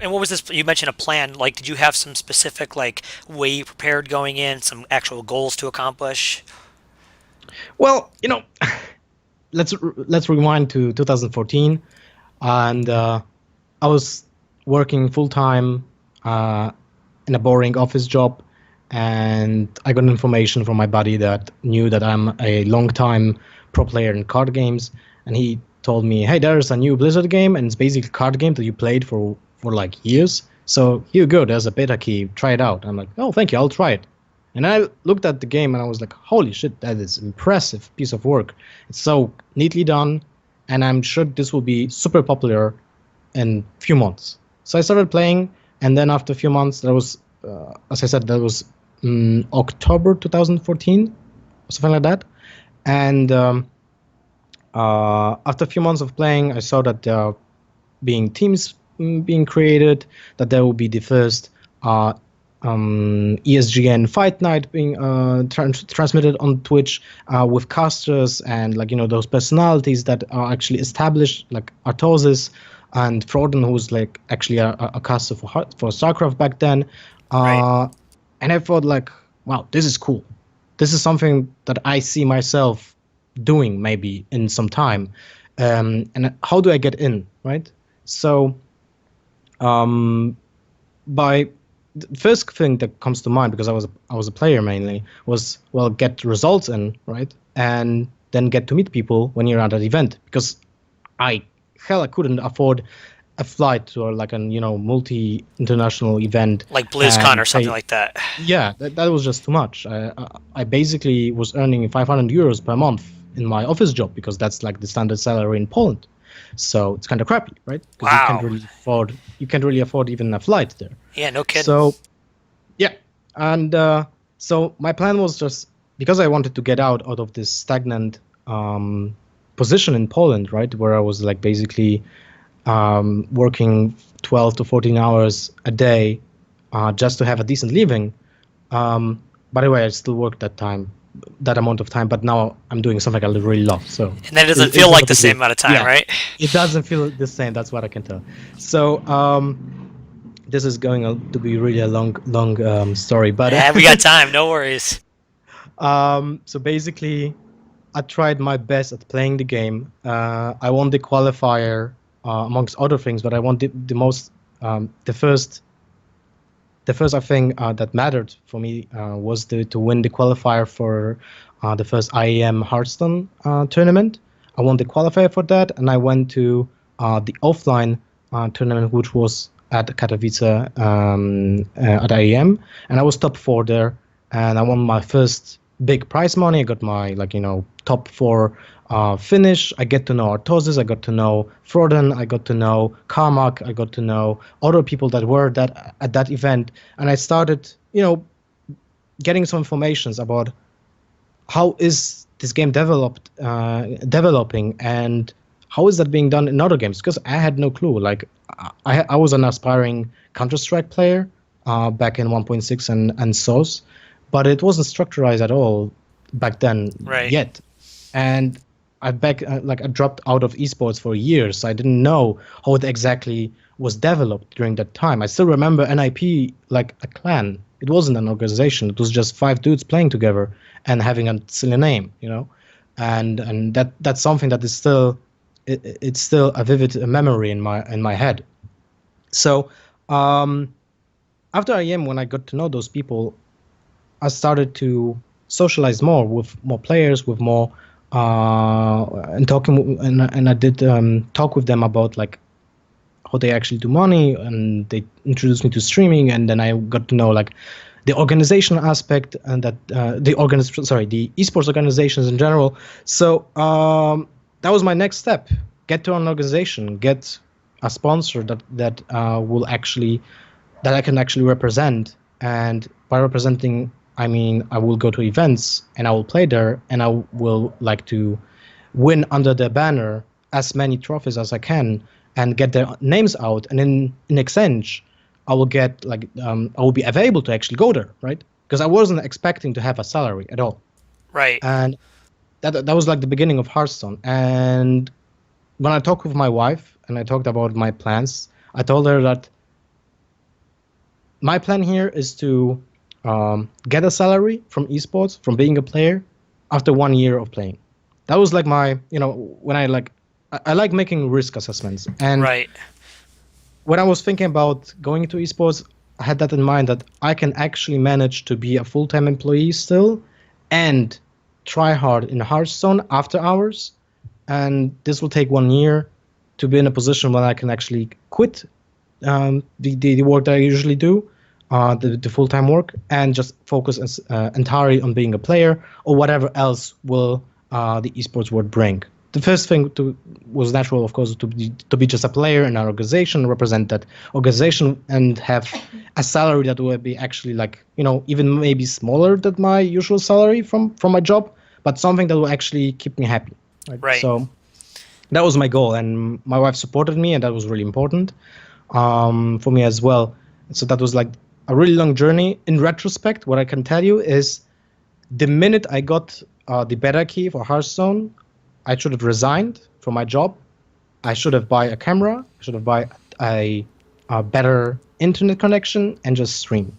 And what was this? You mentioned a plan. Like, did you have some specific like way you prepared going in, some actual goals to accomplish? Well, let's rewind to 2014, and I was working full time uh, in a boring office job, and I got information from my buddy that knew that I'm a long time pro player in card games, and he told me, "Hey, there's a new Blizzard game, and it's basically a card game that you played for like years. So here you go. There's a beta key. Try it out." I'm like, "Oh, thank you. I'll try it." And I looked at the game and I was like, "Holy shit, that is impressive piece of work. It's so neatly done, and I'm sure this will be super popular in few months." So I started playing, and then after a few months, that was, as I said, that was October 2014, something like that. And after a few months of playing, I saw that there are being teams being created, that there will be the first ESGN Fight Night being transmitted on Twitch with casters and those personalities that are actually established, like Artosis and Froden, who's like actually a caster for StarCraft back then. Right. Uh, and I thought like, wow, this is cool. This is something that I see myself doing maybe in some time. And how do I get in, right? So by the first thing that comes to mind, because I was a player mainly, was, well, get results in, right, and then get to meet people when you're at an event, because I couldn't afford a flight to like an multi international event Like BlizzCon or and something pay. like that. Yeah, that was just too much. I basically was earning 500 euros per month in my office job, because that's like the standard salary in Poland. So it's kind of crappy, right? Because Wow. you can't really afford even a flight there. Yeah, no kidding. So yeah, and so my plan was just, because I wanted to get out of this stagnant position in Poland, right, where I was like basically working 12 to 14 hours a day just to have a decent living. By the way, I still work that amount of time, but now I'm doing something I really love. So And that doesn't it's feel not like a the big deal. same amount of time, Yeah, right? it doesn't feel the same. That's what I can tell. So this is going to be really a long story, but We got time. No worries. so basically, I tried my best at playing the game. I won the qualifier amongst other things, but I won the most the first I think that mattered for me was to win the qualifier for the first IEM Hearthstone tournament. I won the qualifier for that, and I went to the offline tournament, which was at Katowice at IEM, and I was top four there, and I won my first big prize money. I got my top four finish. I get to know Artosis, I got to know Froden, I got to know Carmack, I got to know other people that were that at that event, and I started getting some informations about how is this game developing, and how is that being done in other games, because I had no clue. Like I was an aspiring Counter-Strike player back in 1.6 and SOS, but it wasn't structurized at all back then Right. yet. And I dropped out of esports for years. So I didn't know how it exactly was developed during that time. I still remember NIP like a clan. It wasn't an organization. It was just five dudes playing together and having a silly name, and that's something that is still it's still a vivid memory in my head. So after IEM, when I got to know those people, I started to socialize more with more players, with more and talking, and I did talk with them about like how they actually do money, and they introduced me to streaming, and then I got to know like the organization aspect, and that the esports organizations in general. So that was my next step: get to an organization, get a sponsor that I can actually represent. And by representing, I mean I will go to events and I will play there, and I will like to win under their banner as many trophies as I can and get their names out. And in exchange, I will get I will be available to actually go there, right? Because I wasn't expecting to have a salary at all. Right. And that was like the beginning of Hearthstone. And when I talked with my wife and I talked about my plans, I told her that my plan here is to get a salary from esports, from being a player, after 1 year of playing. That was like my, when I like making risk assessments. And Right. when I was thinking about going into esports, I had that in mind that I can actually manage to be a full-time employee still and try hard in Hearthstone after hours. And this will take 1 year to be in a position where I can actually quit the work that I usually do, the full-time work, and just focus entirely on being a player or whatever else will the esports world bring. The first thing was natural, of course, to be just a player in an organization, represent that organization, and have a salary that would be actually like, even maybe smaller than my usual salary from my job, but something that will actually keep me happy. Right? Right. So that was my goal, and my wife supported me, and that was really important for me as well. So that was like a really long journey. In retrospect, what I can tell you is the minute I got the beta key for Hearthstone, I should have resigned from my job. I should have buy a camera. I should have buy a better internet connection and just stream.